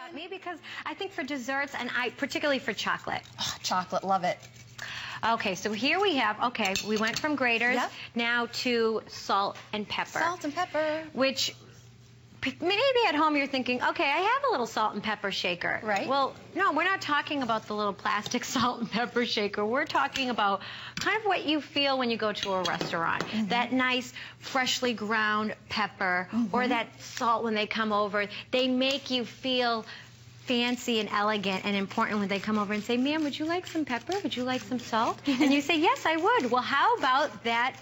about me because I think for desserts, and particularly for chocolate. Oh, chocolate, love it. Okay, so here we have, we went from graters now to salt and pepper. Salt and pepper. Which, maybe at home you're thinking, okay, I have a little salt and pepper shaker. Right. Well, no, we're not talking about the little plastic salt and pepper shaker. We're talking about kind of what you feel when you go to a restaurant. That nice, freshly ground pepper or that salt when they come over. They make you feel fancy and elegant and important when they come over and say, ma'am, would you like some pepper? Would you like some salt? And you say, yes, I would. Well, how about that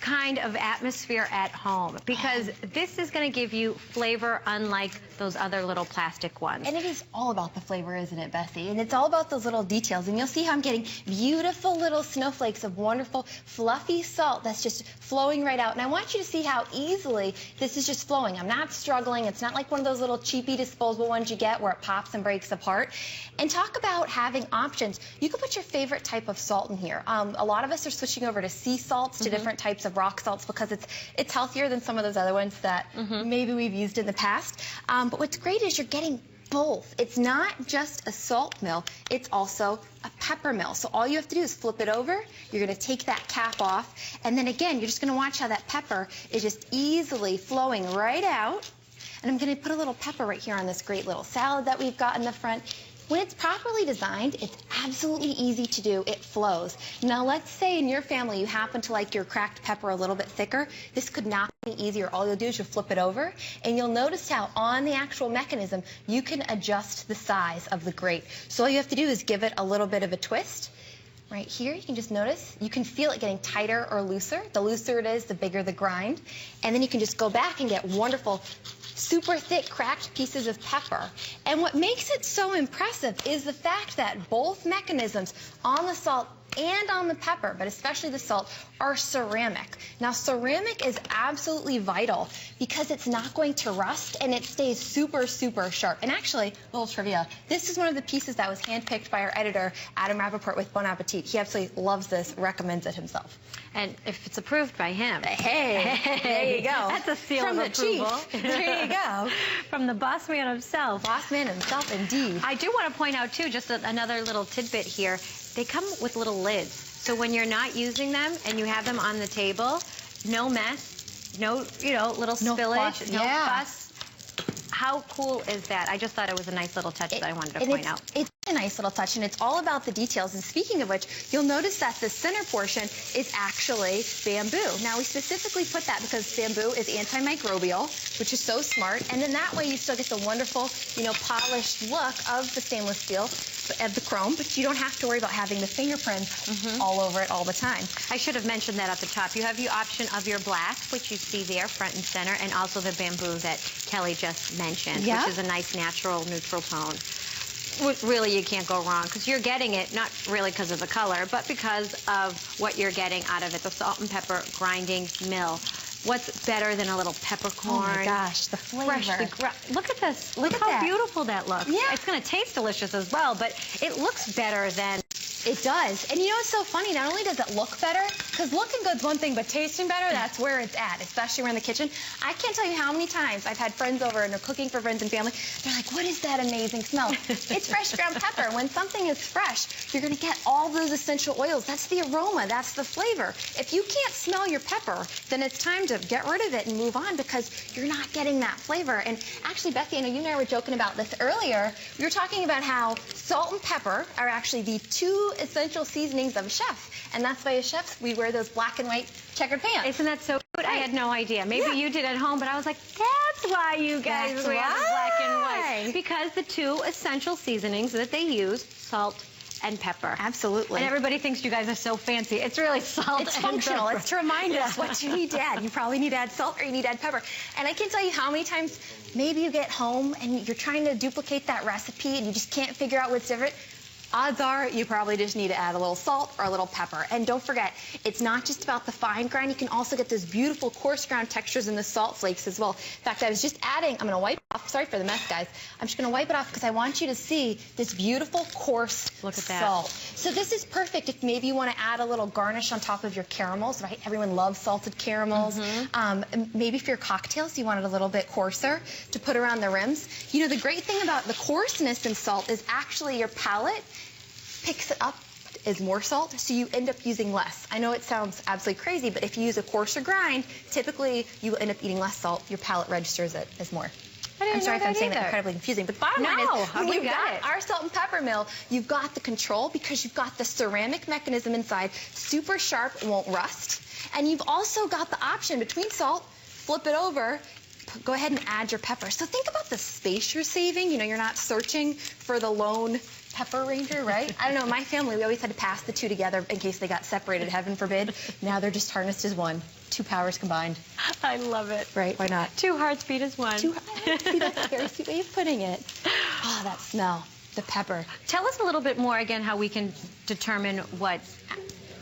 kind of atmosphere at home? Because this is going to give you flavor unlike those other little plastic ones. And it is all about the flavor, isn't it, Bessie? And it's all about those little details. And you'll see how I'm getting beautiful little snowflakes of wonderful, fluffy salt that's just flowing right out. And I want you to see how easily this is just flowing. I'm not struggling. It's not like one of those little cheapy disposable ones you get where it pops and breaks apart. And talk about having options. You can put your favorite type of salt in here. A lot of us are switching over to sea salts, to different types of rock salts, because it's healthier than some of those other ones that maybe we've used in the past. But what's great is you're getting both. It's not just a salt mill, it's also a pepper mill. So all you have to do is flip it over, you're going to take that cap off, and then again, you're just going to watch how that pepper is just easily flowing right out. And I'm going to put a little pepper right here on this great little salad that we've got in the front. When it's properly designed, it's absolutely easy to do. It flows. Now, let's say in your family you happen to like your cracked pepper a little bit thicker. This could not be easier. All you'll do is you'll flip it over, and you'll notice how on the actual mechanism you can adjust the size of the grate. So all you have to do is give it a little bit of a twist. Right here, you can just notice, you can feel it getting tighter or looser. The looser it is, the bigger the grind. And then you can just go back and get wonderful, super thick, cracked pieces of pepper. And what makes it so impressive is the fact that both mechanisms on the salt and on the pepper, but especially the salt, are ceramic. Now, ceramic is absolutely vital because it's not going to rust and it stays super, super sharp. And actually, a little trivia, this is one of the pieces that was handpicked by our editor, Adam Rappaport, with Bon Appetit. He absolutely loves this, recommends it himself. And if it's approved by him. Hey, there you go. That's a seal of approval. From the chief. There you go. From the boss man himself. Boss man himself, indeed. I do want to point out, too, just another little tidbit here. They come with little lids. So when you're not using them and you have them on the table, no mess, no, little spillage, no fuss. How cool is that? I just thought it was a nice little touch that I wanted to point out. It's a nice little touch, and it's all about the details. And speaking of which, you'll notice that the center portion is actually bamboo. Now, we specifically put that because bamboo is antimicrobial, which is so smart. And then that way you still get the wonderful, polished look of the stainless steel, of the chrome, but you don't have to worry about having the fingerprints all over it all the time. I should have mentioned that at the top. You have the option of your black, which you see there, front and center, and also the bamboo that Kelly just mentioned, which is a nice natural neutral tone. Really, you can't go wrong because you're getting it, not really because of the color, but because of what you're getting out of it, the salt and pepper grinding mill. What's better than a little peppercorn? Oh my gosh, the flavor. Look at this. Look how beautiful that looks. Yeah. It's going to taste delicious as well, but it looks better than... It does. And you know what's so funny? Not only does it look better, because looking good's one thing, but tasting better, that's where it's at, especially when in the kitchen. I can't tell you how many times I've had friends over and they're cooking for friends and family. They're like, what is that amazing smell? It's fresh ground pepper. When something is fresh, you're going to get all those essential oils. That's the aroma. That's the flavor. If you can't smell your pepper, then it's time to get rid of it and move on because you're not getting that flavor. And actually, Bessie, I know you and I were joking about this earlier. We were talking about how salt and pepper are actually the two essential seasonings of a chef. And that's why as chefs, we wear those black and white checkered pants. Isn't that so good? I had no idea. Maybe you did at home, but I was like, that's why you guys wear the black and white. Because the two essential seasonings that they use, salt and pepper. Absolutely. And everybody thinks you guys are so fancy. It's really salt and functional. pepper. It's to remind us what you need to add. You probably need to add salt or you need to add pepper. And I can't tell you how many times maybe you get home and you're trying to duplicate that recipe and you just can't figure out what's different. Odds are you probably just need to add a little salt or a little pepper. And don't forget, it's not just about the fine grind. You can also get those beautiful coarse ground textures in the salt flakes as well. In fact, I was just adding, I'm going to wipe Sorry for the mess, guys. I'm just going to wipe it off because I want you to see this beautiful, coarse Look at that. salt. So this is perfect if maybe you want to add a little garnish on top of your caramels, right? Everyone loves salted caramels. Maybe for your cocktails, you want it a little bit coarser to put around the rims. You know, the great thing about the coarseness in salt is actually your palate picks it up as more salt, so you end up using less. I know it sounds absolutely crazy, but if you use a coarser grind, typically you end up eating less salt. Your palate registers it as more. I'm sorry if I'm saying that incredibly confusing, but the bottom line is when you've got our salt and pepper mill, you've got the control because you've got the ceramic mechanism inside, super sharp, won't rust, and you've also got the option between salt, flip it over, go ahead and add your pepper. So think about the space you're saving. You know, you're not searching for the lone pepper ranger, right? I don't know, in my family, we always had to pass the two together in case they got separated, heaven forbid. Now they're just harnessed as one. Two powers combined. I love it. Right, why not? Two hearts beat as one. See, that's a very sweet way of putting it. Oh, that smell, the pepper. Tell us a little bit more, again, how we can determine what...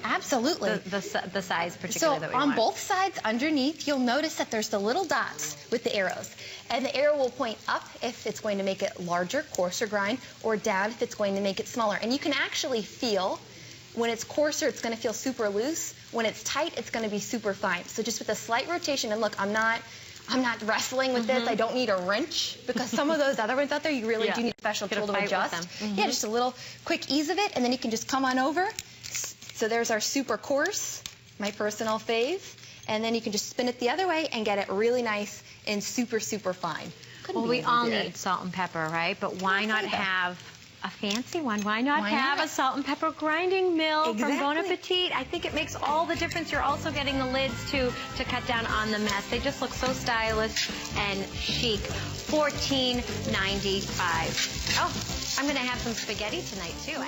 Absolutely. The size particularly that we want. So on both sides underneath, you'll notice that there's the little dots with the arrows. And the arrow will point up if it's going to make it larger, coarser grind, or down if it's going to make it smaller. And you can actually feel, when it's coarser, it's going to feel super loose. When it's tight, it's going to be super fine. So just with a slight rotation, and look, I'm not wrestling with this. I don't need a wrench, because some of those other ones out there, you really do need a special tool to adjust. Yeah, just a little quick ease of it, and then you can just come on over. So there's our super coarse, my personal fave, and then you can just spin it the other way and get it really nice and super, super fine. Well, we all need salt and pepper, right? But why not have a fancy one? Why not have a salt and pepper grinding mill from Bon Appetit? I think it makes all the difference. You're also getting the lids, too, to cut down on the mess. They just look so stylish and chic. $14.95. Oh, I'm going to have some spaghetti tonight, too.